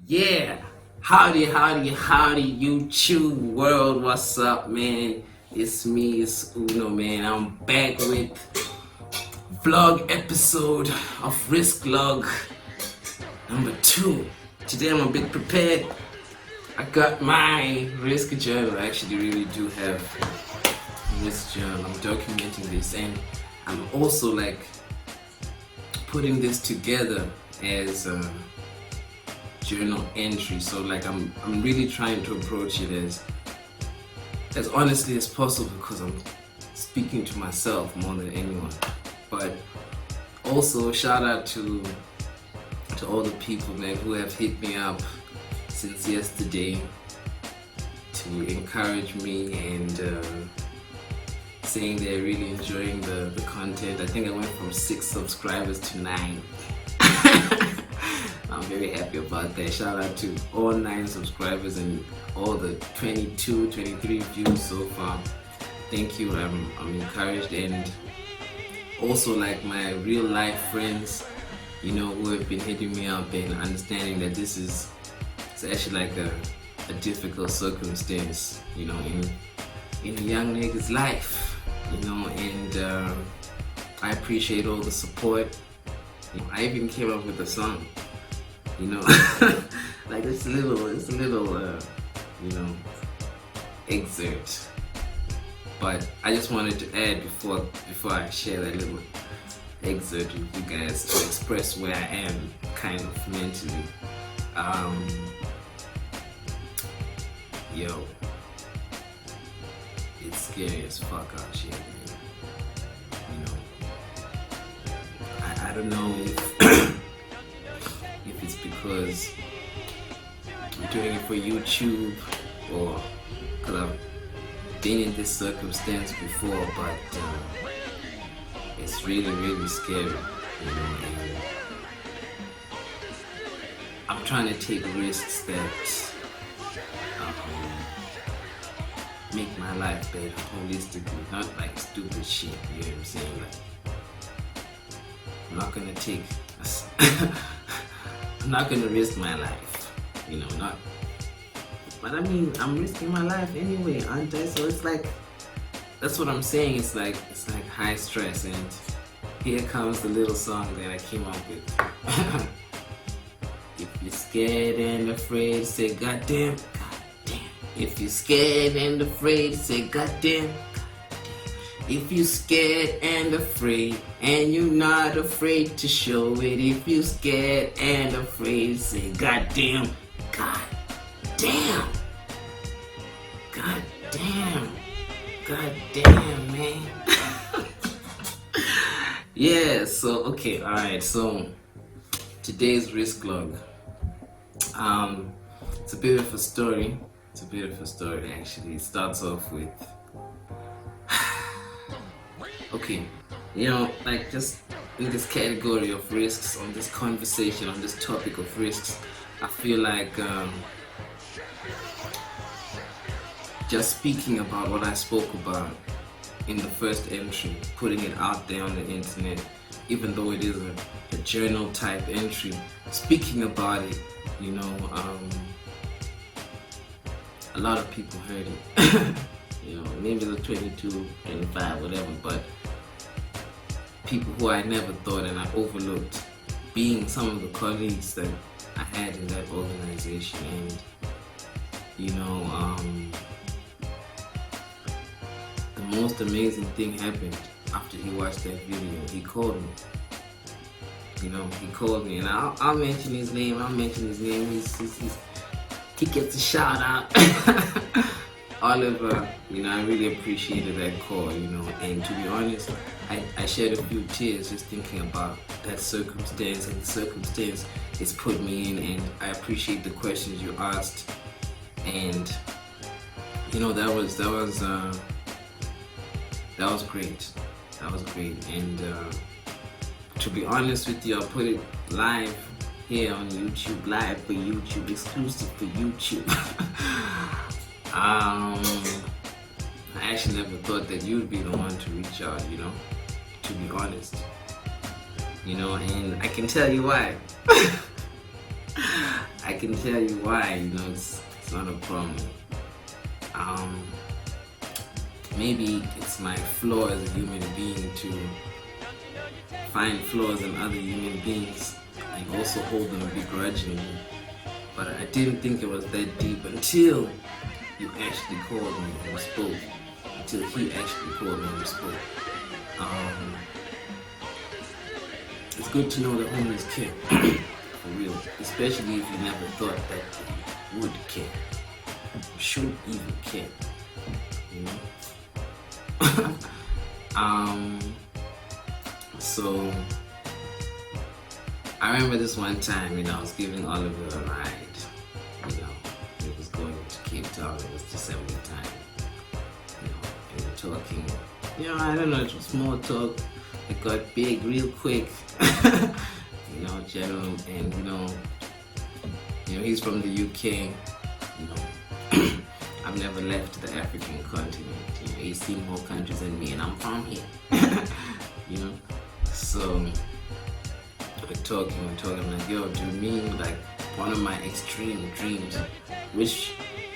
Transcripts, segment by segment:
Yeah, howdy, YouTube world. What's up, man? It's me, it's Uno, man. I'm back with vlog episode of Risk Log number 2. Today I'm a bit prepared. I got my risk journal. I actually really do have a risk journal. I'm documenting this, and I'm also like putting this together as a journal entry. So like I'm really trying to approach it as honestly as possible, because I'm speaking to myself more than anyone. But also shout out to all the people, man, who have hit me up since yesterday to encourage me and saying they're really enjoying the content. I think I went from 6 subscribers to 9. I'm very happy about that. Shout out to all 9 subscribers and all the 22, 23 views so far. Thank you. I'm encouraged, and also like my real life friends, you know, who have been hitting me up and understanding that it's actually like a difficult circumstance, you know, in a young nigga's life, you know, and I appreciate all the support. I even came up with a song, you know, like it's a little, you know, excerpt. But I just wanted to add before I share that little excerpt with you guys to express where I am kind of mentally. Yo, it's scary as fuck out here, man. You know, I don't know if it's because I'm doing it for YouTube or because I've been in this circumstance before, but it's really scary, you know, and I'm trying to take risks that make my life better holistically, not like stupid shit, you know what I'm saying? Like, I'm not gonna take I'm not gonna risk my life, you know, not. But I mean, I'm risking my life anyway, aren't I? So it's like, that's what I'm saying. It's like high stress, and here comes the little song that I came up with. If you're scared and afraid, say goddamn, goddamn. If you're scared and afraid, say goddamn, goddamn. If you're scared and afraid, and you're not afraid to show it. If you're scared and afraid, say goddamn, goddamn, goddamn, goddamn, man. Yeah. So okay, all right. So today's risk log. It's a bit of a story. Actually. It starts off with. Okay, you know, like just in this category of risks, on this conversation, on this topic of risks, I feel like just speaking about what I spoke about in the first entry, putting it out there on the internet, even though it is a journal type entry, speaking about it, you know, a lot of people heard it. You know, maybe the 22, 25, whatever, but people who I never thought and I overlooked, being some of the colleagues that I had in that organization. And you know, the most amazing thing happened after he watched that video. He called me. You know, he called me, and I'll mention his name. He gets a shout out. Oliver, you know, I really appreciated that call, you know, and to be honest, I shed a few tears just thinking about that circumstance and the circumstance it's put me in, and I appreciate the questions you asked, and you know, that was great. That was great, and to be honest with you, I'll put it live here on YouTube, live for YouTube, exclusive for YouTube. I actually never thought that you'd be the one to reach out, you know, to be honest. You know, and I can tell you why. I can tell you why, it's not a problem. Maybe it's my flaw as a human being to find flaws in other human beings and also hold them begrudgingly. But I didn't think it was that deep until you actually called me and spoke. Until he actually called me and spoke. It's good to know that homies care. For real. Especially if you never thought that they would care. Should even care. So I remember this one time, I was giving Oliver a ride. He was going to Cape Town. It was December time. We were talking. I don't know. It was small talk. It got big real quick. General, and he's from the UK. I've never left the African continent. He's seen more countries than me, and I'm from here. So we're talking. I'm like, yo, do you mean like one of my extreme dreams, which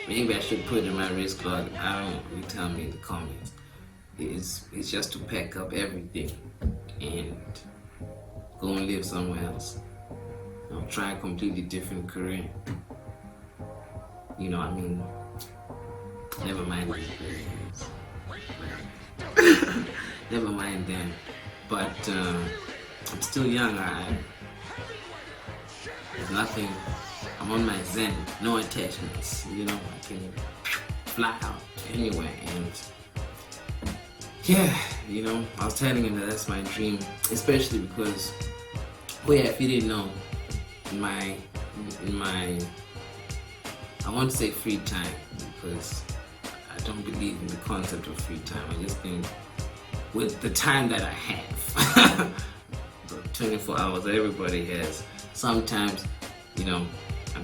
maybe I should put in my wrist clock? I don't know. You tell me in the comments. It's just to pack up everything and go and live somewhere else. Try a completely different career. Never mind the careers. Never mind them. But I'm still young. There's nothing. I'm on my zen. No attachments. I can fly out anywhere. And I was telling him that that's my dream, especially because, if you didn't know, in my I won't say free time, because I don't believe in the concept of free time. I just think with the time that I have, the 24 hours that everybody has, sometimes, I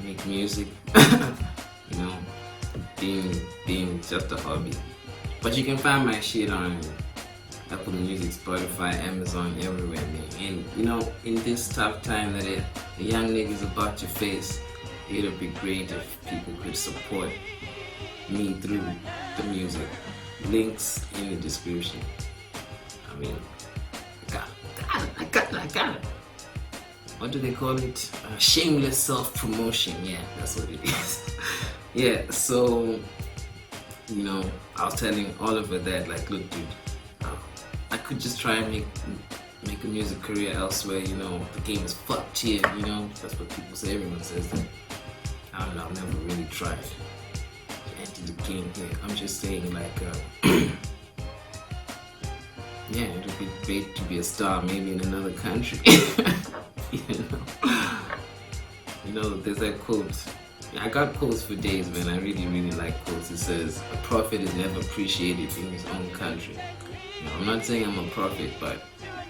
make music, being just a hobby. But you can find my shit on Apple Music, Spotify, Amazon, everywhere, man. And in this tough time that a young nigga's about to face, it would be great if people could support me through the music. Links in the description. I got it. What do they call it? Shameless self-promotion. Yeah, that's what it is. Yeah, so I was telling Oliver that, like, look, dude, I could just try and make a music career elsewhere. The game is fucked here. That's what people say. Everyone says that. I don't know. I've never really tried to enter the game here. I'm just saying, like, yeah, it would be great to be a star, maybe in another country. There's that quote. I got quotes for days, man. I really, really like quotes. It says, a prophet is never appreciated in his own country. I'm not saying I'm a prophet, but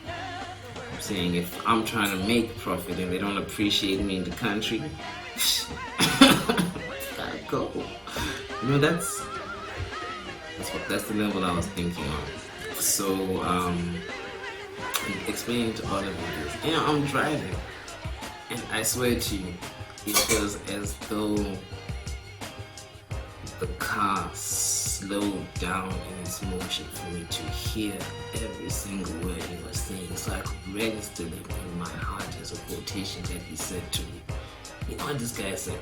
I'm saying if I'm trying to make profit and they don't appreciate me in the country, gotta go. That's the level I was thinking of. So, explaining to all of you this. I'm driving, and I swear to you, it feels as though the car slowed down in its motion for me to hear every single word he was saying, so I could register them in my heart as a quotation that he said to me. You know what this guy said?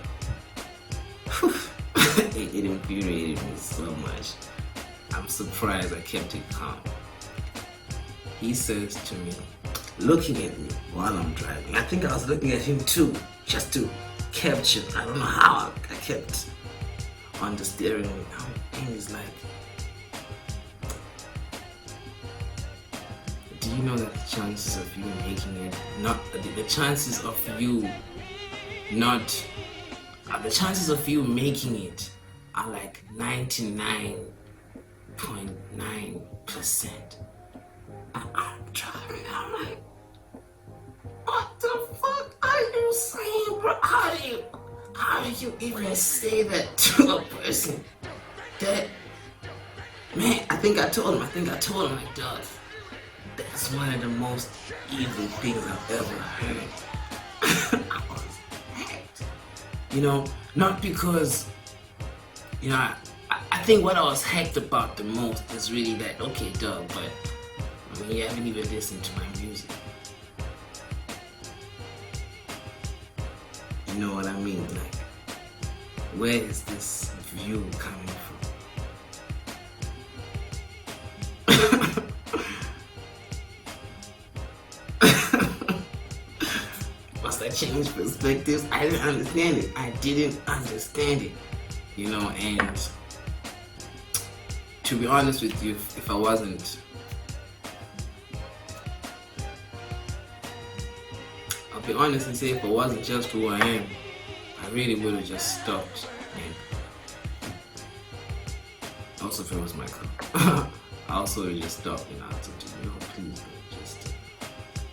It infuriated me so much. I'm surprised I kept it calm. He says to me, looking at me while I'm driving. I think I was looking at him too, just to capture. I don't know how I kept on the steering wheel. And he's like, do you know that the chances of you making it, the chances of making it are like 99.9%. And I'm driving, I'm like, what the fuck are you saying, bro? How do you even say that to a person? That, man, I think I told him, like, dog, that's one of the most evil things I've ever heard. I was hacked. You know, not because, you know, I think what I was hyped about the most is really that, okay, Doug, but I mean, you haven't even listened to my music. You know what I mean? Like, where is this view coming from? Must I change perspectives? I didn't understand it. You know, and to be honest with you, if I wasn't, I'll be honest and say if I wasn't just who I am, I really would have just stopped. And also, if it was my car, I also would just stop and I told you, no, please, bro, just,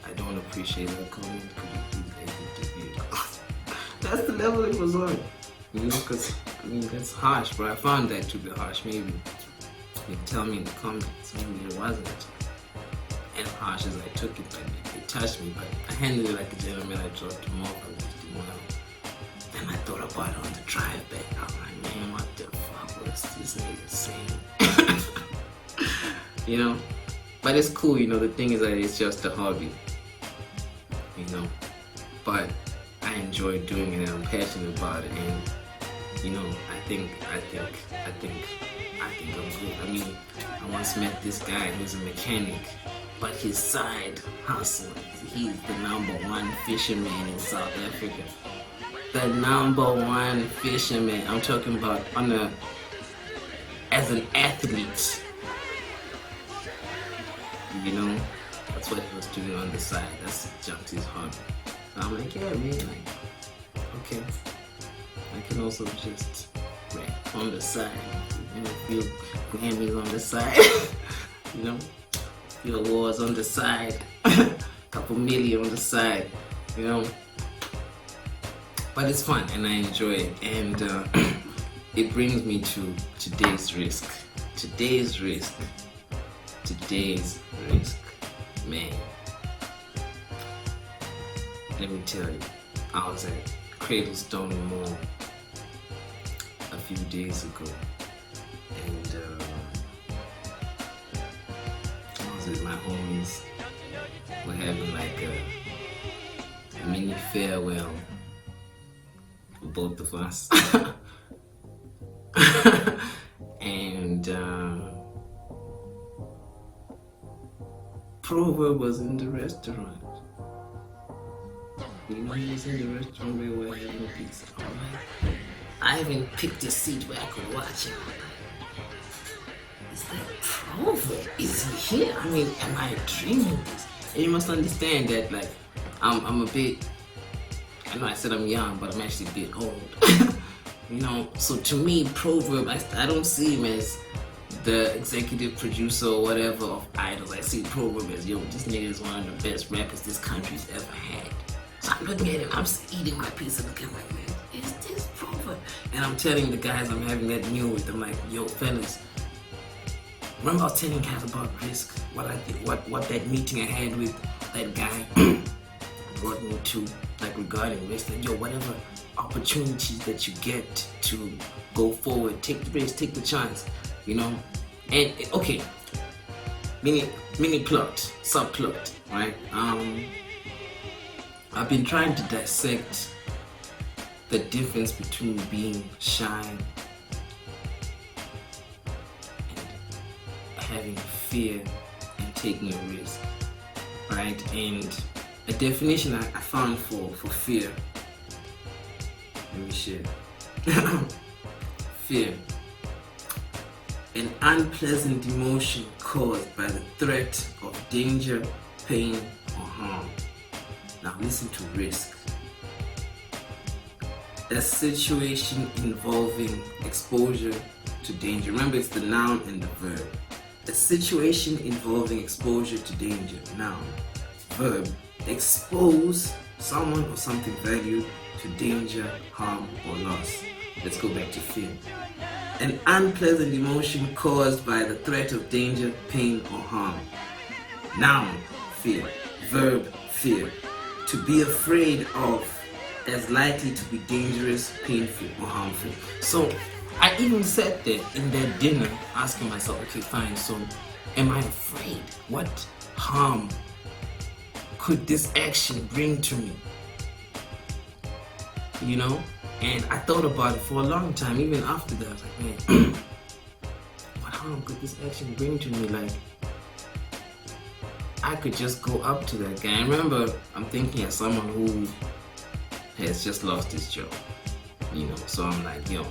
I don't appreciate that comment. Could you please edit the video? That's the level it was on. You know, because, I mean, that's harsh, but I found that to be harsh. Maybe you tell me in the comments, maybe it wasn't as harsh as I took it, but it touched me. But I handled it like a gentleman. I dropped him off, I left him well. And I thought about it on the drive back. I was like, man, what the fuck was this nigga saying? You know? But it's cool, you know, the thing is that it's just a hobby. You know? But I enjoy doing it and I'm passionate about it, and you know, I think I'm good. I mean, I once met this guy who's a mechanic, but his side hustle, he's the #1 fisherman in South Africa. The #1 fisherman. I'm talking about as an athlete. You know, that's what he was doing on the side. That's just his hobby. So I'm like, yeah, man, like, okay. I can also just rap on the side, you know, feel Grammys on the side, you know, feel awards on the side, couple million on the side, you know. But it's fun and I enjoy it, and it brings me to today's risk. Today's risk, man. Let me tell you, I was at Cradlestone Mall a few days ago, and I was with my homies. We're having like a mini farewell for both of us. And Proverb was in the restaurant. You know, he was in the restaurant where we were having pizza. I even picked a seat where I could watch him. Is that Proverb? Is he here? I mean, am I dreaming this? And you must understand that, like, I'm a bit, I know I said I'm young, but I'm actually a bit old. You know, so to me, Proverb, I don't see him as the executive producer or whatever of Idols. I see Proverb as, yo, this nigga is one of the best rappers this country's ever had. So I'm looking at him, I'm just eating my pizza, looking like, man, is this Proverb? And I'm telling the guys I'm having that meal with, I'm like, yo, fellas, remember I was telling guys about risk, what I did, what that meeting I had with that guy brought me to, like, regarding risk, like, yo, whatever opportunities that you get to go forward, take the risk, take the chance, you know. And okay, mini plot, subplot, right? I've been trying to dissect the difference between being shy and having fear and taking a risk, right? And a definition I found for fear. Let me share. Fear. An unpleasant emotion caused by the threat of danger, pain, or harm. Now listen to risk. A situation involving exposure to danger. Remember, it's the noun and the verb. A situation involving exposure to danger. Noun. Verb. Expose someone or something valued to danger, harm, or loss. Let's go back to fear. An unpleasant emotion caused by the threat of danger, pain, or harm. Noun, fear. Verb, fear. To be afraid of that's likely to be dangerous, painful, or harmful. So I even sat there in that dinner asking myself, okay, fine, so am I afraid? What harm could this action bring to me? You know? And I thought about it for a long time, even after that. I was like, man, what harm could this action bring to me? Like, I could just go up to that guy. I remember I'm thinking as someone who has just lost his job, you know, so I'm like, yo,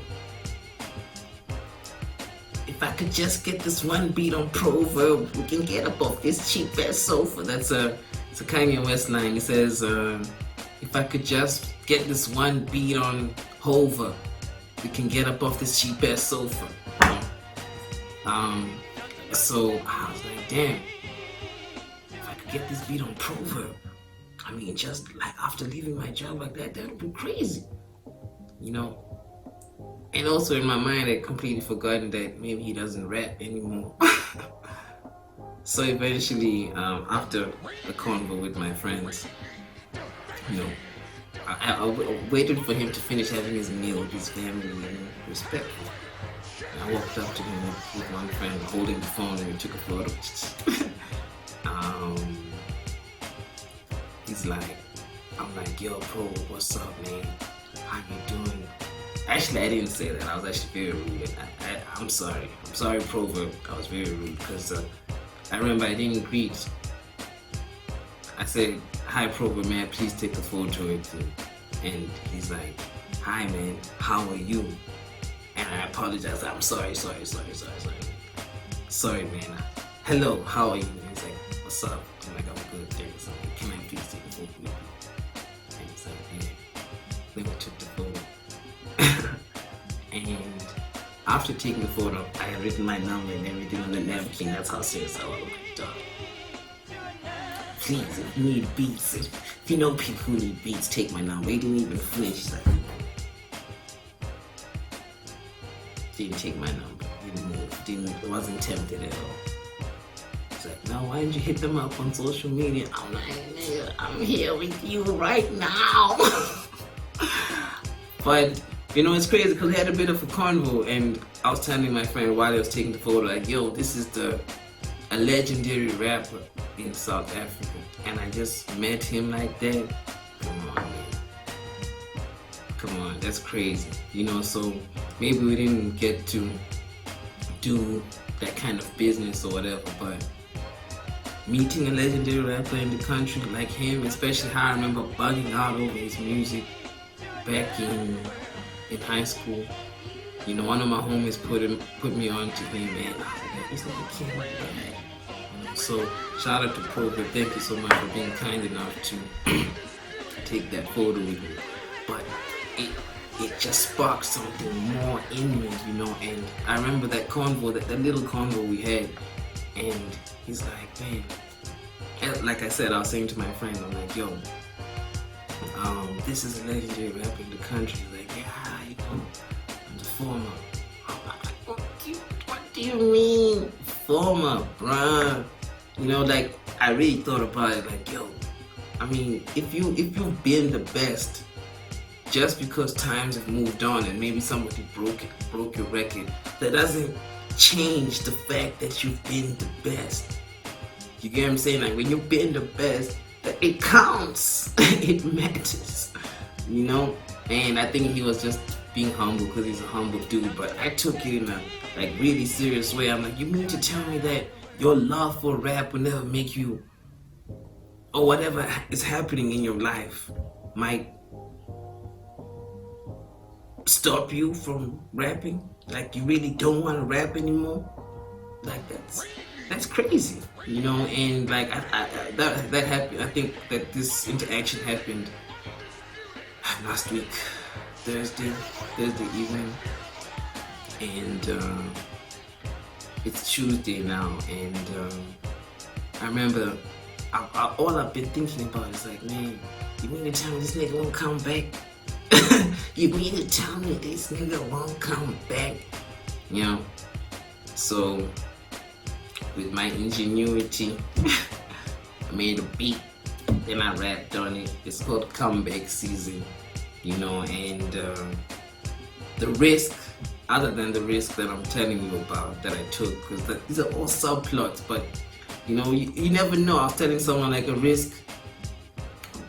if I could just get this one beat on Proverb, we can get up off this cheap ass sofa. It's a Kanye West line. He says, if I could just get this one beat on Hover, we can get up off this cheap ass sofa. So I was like, damn, if I could get this beat on Proverb, I mean, just like after leaving my job like that would be crazy, you know. And also in my mind, I completely forgotten that maybe he doesn't rap anymore. So eventually, after a convo with my friends, you know, I waited for him to finish having his meal with his family and respect. And I walked up to him with one friend holding the phone and we took a photo. He's like, I'm like, yo, bro, what's up, man? How you doing? Actually, I didn't say that. I was actually very rude. I'm sorry. I'm sorry, Proverb. I was very rude because I remember I didn't greet. I said, hi, Proverb, man, please take a photo with you. And he's like, hi, man, how are you? And I apologize. I'm sorry. Sorry, man. Hello, how are you? And he's like, what's up? I'm like, I'm good, thanks. I'm like, can I please take a photo with you? And he's like, yeah. Then we took the photo. And after taking the photo, I had written my number and everything on the napkin. That's how serious I was. Like, dog. Please, if you need beats, if you know people who need beats, take my number. He didn't even flinch. Like, didn't take my number. Didn't move. Wasn't tempted at all. He's like, no, why didn't you hit them up on social media? I'm like, nigga, I'm here with you right now. But you know, it's crazy because we had a bit of a convo and I was telling my friend while I was taking the photo, like, yo, this is a legendary rapper in South Africa. And I just met him like that. Come on, man. Come on, that's crazy. You know, so maybe we didn't get to do that kind of business or whatever, but meeting a legendary rapper in the country like him, especially how I remember bugging out over his music back in high school. You know, one of my homies put me on to him, man. He's like a kid like that. You know, so shout out to Proverb. Thank you so much for being kind enough to take that photo with me. But it just sparked something more in me, you know. And I remember that convo, that little convo we had, and he's like, man. And like I said, I was saying to my friend, I'm like, yo, this is a legendary rapper in the country. He's like, yeah, you know, I'm the former. I'm like, what do you mean, former, bruh? You know, like, I really thought about it, like, yo, I mean, if you've been the best, just because times have moved on and maybe somebody broke your record, that doesn't change the fact that you've been the best. You get what I'm saying? Like, when you've been the best, that it counts. It matters, you know. And I think he was just being humble because he's a humble dude. But I took it in a like really serious way. I'm like, you mean to tell me that your love for rap will never make you, or whatever is happening in your life might stop you from rapping? Like, you really don't want to rap anymore? Like, that's crazy, you know. And like that happened. I think that this interaction happened last week, Thursday evening, and it's Tuesday now. And I remember all I've been thinking about is like, man, you mean to tell me this nigga won't come back? You mean to tell me this nigga won't come back? You know. So with my ingenuity, I made a beat, then I rapped on it. It's called Comeback Season. and the risk, other than the risk that I'm telling you about that I took, because these are all subplots, but you never know. I was telling someone like a risk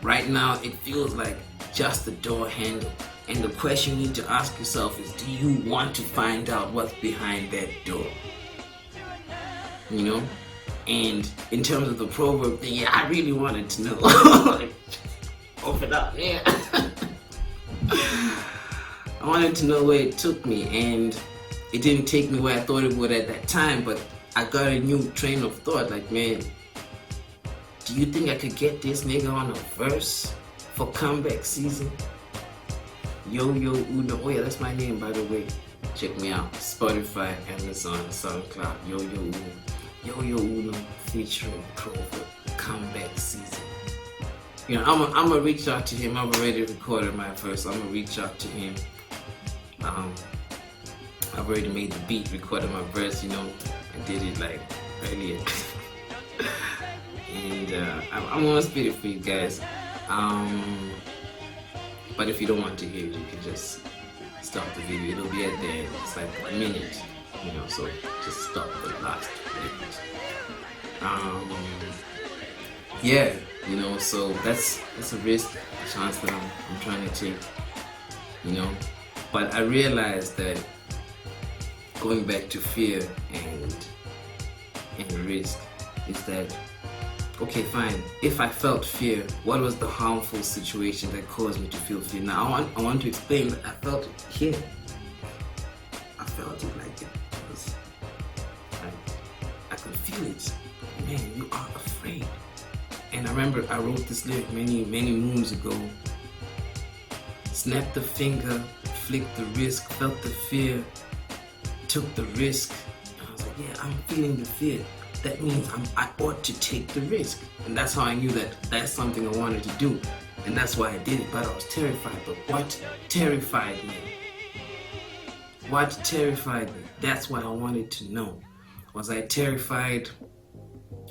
right now, it feels like just the door handle, and the question you need to ask yourself is, do you want to find out what's behind that door? And in terms of the proverb thing, yeah, I really wanted to know. Like, open up, yeah. I wanted to know where it took me, and it didn't take me where I thought it would at that time, but I got a new train of thought, like, man, do you think I could get this nigga on a verse for comeback season? Yo Uno. Oh yeah, that's my name, by the way. Check me out. Spotify, Amazon, SoundCloud. Yo Uno. Yo Uno featuring Proverb comeback season. I'm gonna reach out to him. I've already recorded my verse. I'm gonna reach out to him. I've already made the beat, recorded my verse. I did it like earlier. And I'm gonna spit it for you guys. But if you don't want to hear it, you can just stop the video. It'll be at the end. It's like a minute, so just stop the last minute. Yeah, so that's a risk, a chance that I'm trying to take, But I realized that going back to fear and risk is that, okay, fine. If I felt fear, what was the harmful situation that caused me to feel fear? Now, I want to explain that I felt it here. I felt it like it was. I could feel it. Man, you are afraid. And I remember I wrote this lyric many moons ago. Snapped the finger, flicked the wrist, felt the fear, took the risk. And I was like, yeah, I'm feeling the fear. That means I ought to take the risk. And that's how I knew that that's something I wanted to do. And that's why I did it. But I was terrified. But what terrified me? What terrified me? That's what I wanted to know. Was I terrified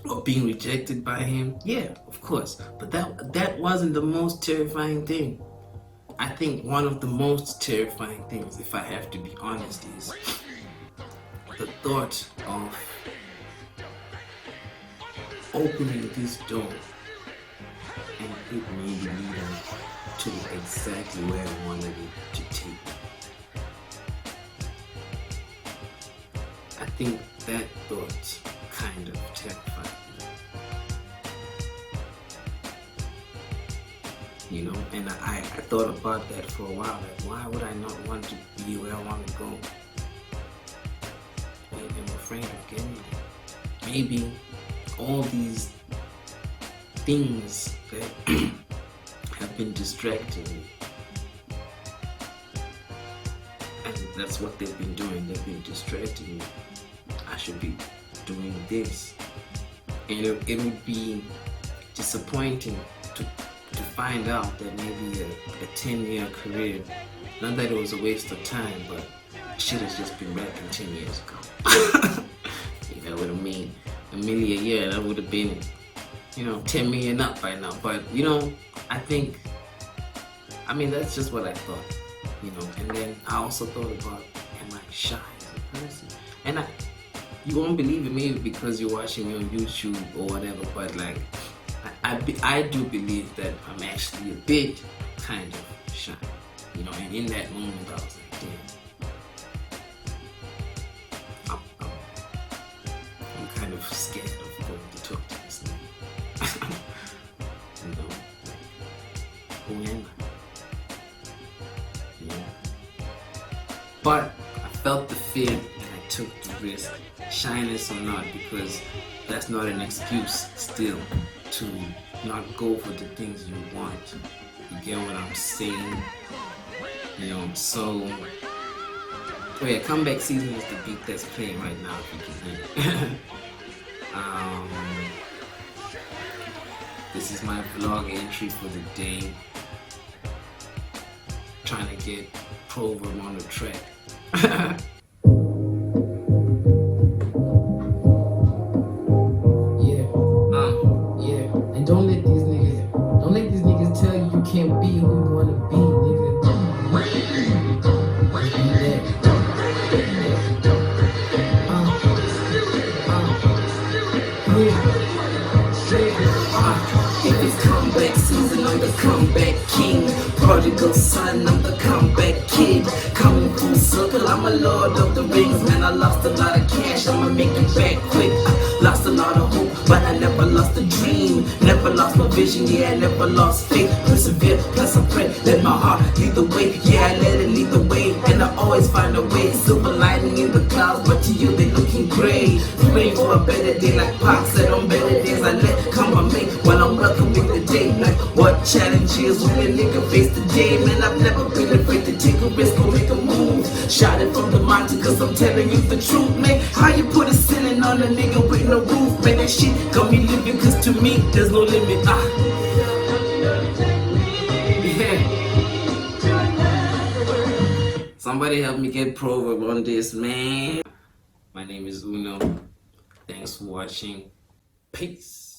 of being rejected by him? Yeah, of course. But that wasn't the most terrifying thing. I think one of the most terrifying things, if I have to be honest, is the thought of opening this door and it may be leading to exactly where I wanted it to take me. I think that thought kind of terrified me. And I thought about that for a while, like, why would I not want to be where I want to go? Maybe I'm afraid of getting there. Maybe all these things that have been distracting me, and that's what they've been doing. They've been distracting me. I should be doing this, and it would be disappointing to find out that maybe a 10-year career, not that it was a waste of time, but shit has just been rapping 10 years ago. I would have made $1 million a year. That would have been, 10 million up by now. But I think, that's just what I thought, And then I also thought about, am I shy as a person? And you won't believe it, maybe because you're watching me on YouTube or whatever, but like, I do believe that I'm actually a bit kind of shy, And in that moment, I was like, damn. I'm kind of scared of going to talk to this nigga. Who am I? But I felt the fear and I took the risk, shyness or not, because that's not an excuse still to not go for the things you want. You get what I'm saying? So oh yeah, comeback season is the beat that's playing right now, if you can hear it. This is my vlog entry for the day. Trying to get Proverb on the track. Yeah. And don't let these niggas tell you you can't be who you wanna be, nigga. back kid. Coming full circle, I'm a lord of the rings. Man, I lost a lot of cash, I'ma make it back quick. I lost a lot of hope, but I never lost a dream. Never lost my vision, yeah, I never lost faith. Persevere, plus I pray, let my heart lead the way. Yeah, I let it lead the way, and I always find a way. Silver lining in the clouds, but to you they looking gray. Praying for a better day, like Pac said, on better days I let come my mate while I'm welcoming the day. Like what challenges will a nigga face today? Man, I've never been afraid to take a risk or make a move. Shot it from the mountain, cause I'm telling you the truth, man. How you put a ceiling on a nigga with no roof? Man, that shit got me living, cause to me there's no limit. Somebody help me get Proverb on this, man. My name is Uno. Thanks for watching. Peace.